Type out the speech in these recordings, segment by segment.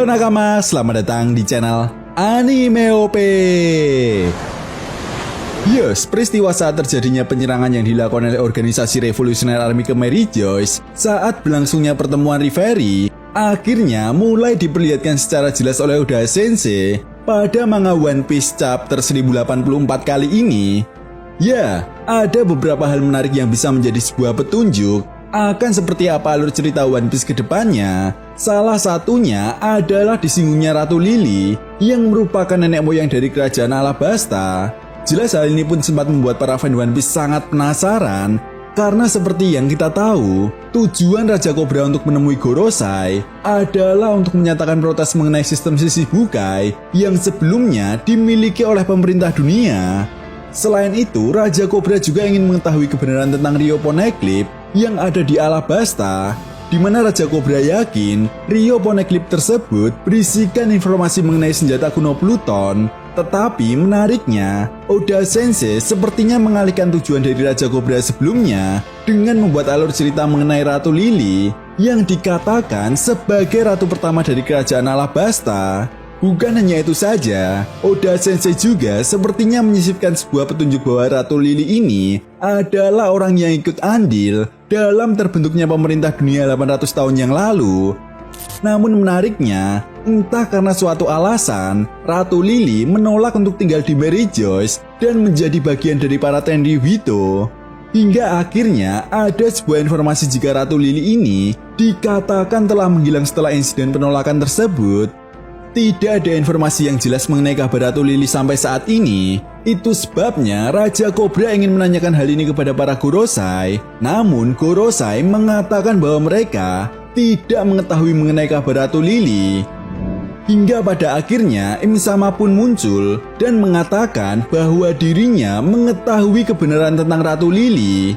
Halo nakama, selamat datang di channel Anime OP. Yes, peristiwa saat terjadinya penyerangan yang dilakukan oleh organisasi Revolutionary Army ke Mary Joyce saat berlangsungnya pertemuan Reverie akhirnya mulai diperlihatkan secara jelas oleh Oda Sensei pada manga One Piece chapter 1084 kali ini. Ya, ada beberapa hal menarik yang bisa menjadi sebuah petunjuk akan seperti apa alur cerita One Piece ke depannya. Salah satunya adalah disinggungnya Ratu Lily yang merupakan nenek moyang dari kerajaan Alabasta. Jelas hal ini pun sempat membuat para fan One Piece sangat penasaran, karena seperti yang kita tahu, tujuan Raja Cobra untuk menemui Gorosei adalah untuk menyatakan protes mengenai sistem Shichibukai yang sebelumnya dimiliki oleh pemerintah dunia. Selain itu, Raja Cobra juga ingin mengetahui kebenaran tentang Rio Poneglyph yang ada di Alabasta, di mana Raja Cobra yakin Rio Poneglyph tersebut berisikan informasi mengenai senjata kuno Pluton. Tetapi menariknya, Oda Sensei sepertinya mengalihkan tujuan dari Raja Cobra sebelumnya dengan membuat alur cerita mengenai Ratu Lily yang dikatakan sebagai ratu pertama dari kerajaan Alabasta. Bukan hanya itu saja, Oda Sensei juga sepertinya menyisipkan sebuah petunjuk bahwa Ratu Lily ini adalah orang yang ikut andil dalam terbentuknya pemerintah dunia 800 tahun yang lalu. Namun menariknya, entah karena suatu alasan, Ratu Lily menolak untuk tinggal di Mary Joyce dan menjadi bagian dari para Tenryubito. Hingga akhirnya ada sebuah informasi jika Ratu Lily ini dikatakan telah menghilang setelah insiden penolakan tersebut. Tidak ada informasi yang jelas mengenai kabar Ratu Lily sampai saat ini. Itu sebabnya Raja Cobra ingin menanyakan hal ini kepada para Gorosei. Namun Gorosei mengatakan bahwa mereka tidak mengetahui mengenai kabar Ratu Lily. Hingga pada akhirnya Im-sama pun muncul dan mengatakan bahwa dirinya mengetahui kebenaran tentang Ratu Lily.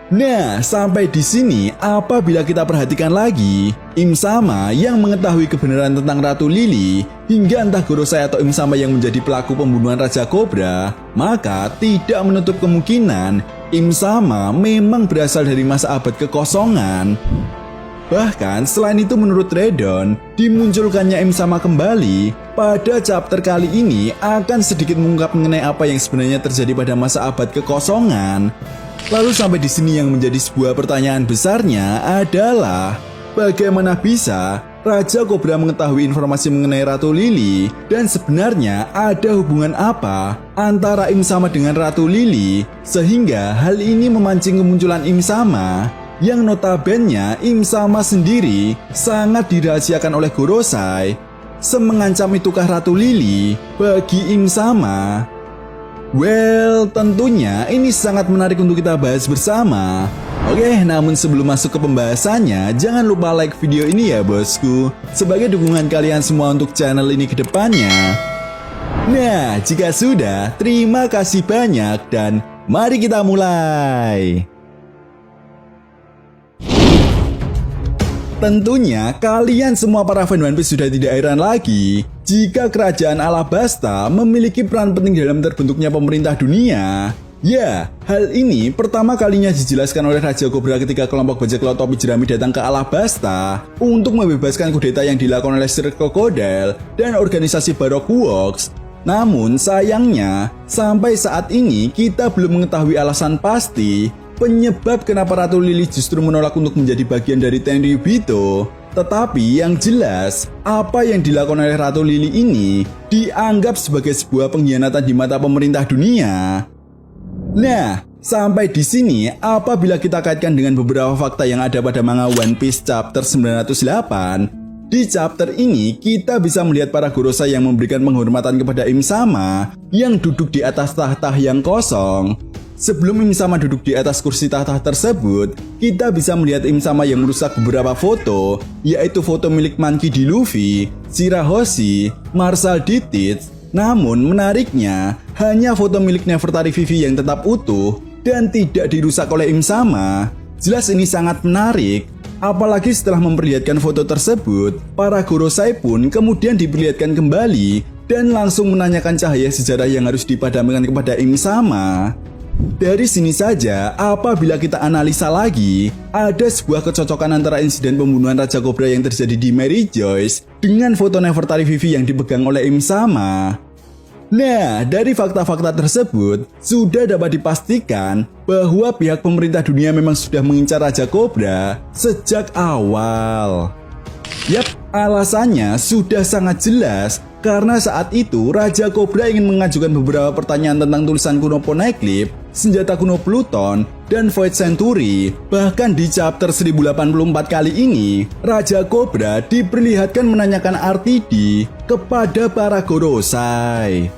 Nah, sampai di sini apabila kita perhatikan lagi, Im-sama yang mengetahui kebenaran tentang Ratu Lily hingga entah Gorosei atau Im-sama yang menjadi pelaku pembunuhan Raja Cobra, maka tidak menutup kemungkinan Im-sama memang berasal dari masa abad kekosongan. Bahkan selain itu menurut Redon, dimunculkannya Im-sama kembali pada chapter kali ini akan sedikit mengungkap mengenai apa yang sebenarnya terjadi pada masa abad kekosongan. Lalu sampai di sini yang menjadi sebuah pertanyaan besarnya adalah bagaimana bisa Raja Cobra mengetahui informasi mengenai Ratu Lily dan sebenarnya ada hubungan apa antara Im-sama dengan Ratu Lily sehingga hal ini memancing kemunculan Im-sama yang notabene Im-sama sendiri sangat dirahasiakan oleh Gorosei. Semengancam itukah Ratu Lily bagi Im-sama? Well, tentunya ini sangat menarik untuk kita bahas bersama. Oke, namun sebelum masuk ke pembahasannya, jangan lupa like video ini ya bosku, sebagai dukungan kalian semua untuk channel ini ke depannya. Nah, jika sudah, terima kasih banyak dan mari kita mulai. Tentunya kalian semua para fan One Piece sudah tidak heran lagi jika kerajaan Alabasta memiliki peran penting dalam terbentuknya pemerintah dunia. Ya, hal ini pertama kalinya dijelaskan oleh Raja Cobra ketika kelompok bajak laut topi jerami datang ke Alabasta untuk membebaskan kudeta yang dilakukan oleh Sir Crocodile dan organisasi Baroque Works. Namun sayangnya, sampai saat ini kita belum mengetahui alasan pasti penyebab kenapa Ratu Lily justru menolak untuk menjadi bagian dari Tenryubito. Tetapi yang jelas, apa yang dilakukan oleh Ratu Lily ini dianggap sebagai sebuah pengkhianatan di mata pemerintah dunia. Nah, sampai di sini apabila kita kaitkan dengan beberapa fakta yang ada pada manga One Piece chapter 908, di chapter ini kita bisa melihat para Gorosei yang memberikan penghormatan kepada Im-sama yang duduk di atas tahta yang kosong. Sebelum Im-sama duduk di atas kursi tahta tersebut, kita bisa melihat Im-sama yang merusak beberapa foto, yaitu foto milik Monkey D. Luffy, Shirahoshi, Marshal D. Teach. Namun menariknya, hanya foto milik Nefertari Vivi yang tetap utuh dan tidak dirusak oleh Im-sama. Jelas ini sangat menarik. Apalagi setelah memperlihatkan foto tersebut, para Gorosei pun kemudian diperlihatkan kembali dan langsung menanyakan cahaya sejarah yang harus dipadamkan kepada Im-sama. Dari sini saja, apabila kita analisa lagi, ada sebuah kecocokan antara insiden pembunuhan Raja Kobra yang terjadi di Mary Joyce dengan foto Nefertari Vivi yang dipegang oleh Im Sama. Nah, dari fakta-fakta tersebut, sudah dapat dipastikan bahwa pihak pemerintah dunia memang sudah mengincar Raja Kobra sejak awal. Yap, alasannya sudah sangat jelas karena saat itu Raja Kobra ingin mengajukan beberapa pertanyaan tentang tulisan kuno Poneglyph, senjata kuno Pluton, dan Void Century. Bahkan di chapter 1084 kali ini, Raja Kobra diperlihatkan menanyakan RTD kepada para Gorosei.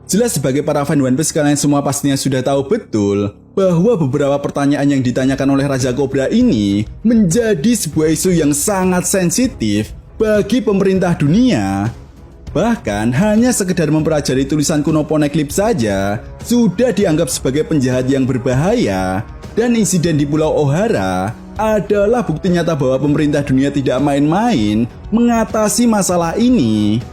Jelas sebagai para fan One Piece, kalian semua pastinya sudah tahu betul bahwa beberapa pertanyaan yang ditanyakan oleh Raja Kobra ini menjadi sebuah isu yang sangat sensitif bagi pemerintah dunia. Bahkan hanya sekedar mempelajari tulisan kuno Poneglyph saja sudah dianggap sebagai penjahat yang berbahaya, dan insiden di Pulau Ohara adalah bukti nyata bahwa pemerintah dunia tidak main-main mengatasi masalah ini.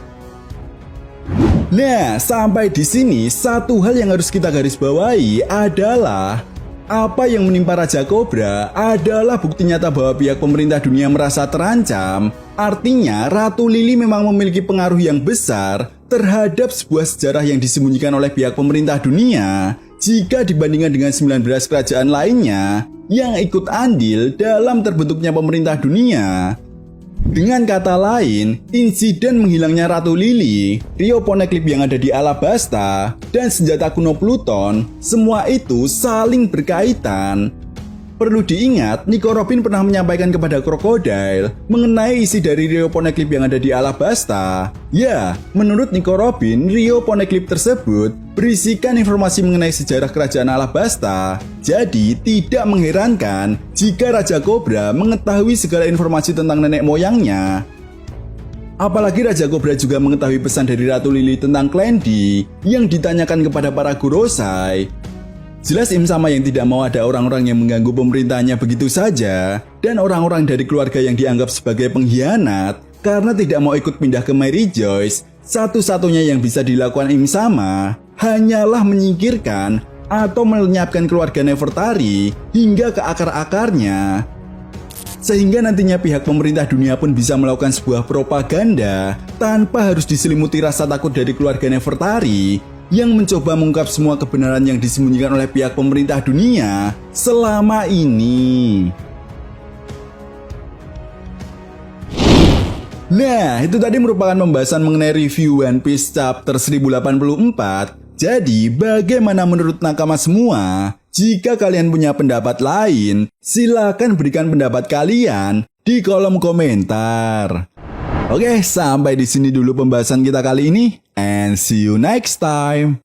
Nah, sampai di sini satu hal yang harus kita garis bawahi adalah apa yang menimpa Raja Kobra adalah bukti nyata bahwa pihak pemerintah dunia merasa terancam. Artinya, Ratu Lily memang memiliki pengaruh yang besar terhadap sebuah sejarah yang disembunyikan oleh pihak pemerintah dunia jika dibandingkan dengan 19 kerajaan lainnya yang ikut andil dalam terbentuknya pemerintah dunia. Dengan kata lain, insiden menghilangnya Ratu Lily, Rio Poneglyph yang ada di Alabasta, dan senjata kuno Pluton, semua itu saling berkaitan. Perlu diingat, Nico Robin pernah menyampaikan kepada Crocodile mengenai isi dari Rio Poneglyph yang ada di Alabasta. Ya, menurut Nico Robin, Rio Poneglyph tersebut berisikan informasi mengenai sejarah kerajaan Alabasta. Jadi, tidak mengherankan jika Raja Kobra mengetahui segala informasi tentang nenek moyangnya. Apalagi Raja Kobra juga mengetahui pesan dari Ratu Lily tentang Clan D yang ditanyakan kepada para Gorosei. Jelas Im Sama yang tidak mau ada orang-orang yang mengganggu pemerintahnya begitu saja, dan orang-orang dari keluarga yang dianggap sebagai pengkhianat karena tidak mau ikut pindah ke Mary Joyce. Satu-satunya yang bisa dilakukan Im Sama hanyalah menyingkirkan atau melenyapkan keluarga Nefertari hingga ke akar-akarnya. Sehingga nantinya pihak pemerintah dunia pun bisa melakukan sebuah propaganda tanpa harus diselimuti rasa takut dari keluarga Nefertari yang mencoba mengungkap semua kebenaran yang disembunyikan oleh pihak pemerintah dunia selama ini. Nah, itu tadi merupakan pembahasan mengenai review One Piece chapter 1084. Jadi, bagaimana menurut nakama semua? Jika kalian punya pendapat lain, silakan berikan pendapat kalian di kolom komentar. Oke, sampai di sini dulu pembahasan kita kali ini, and see you next time.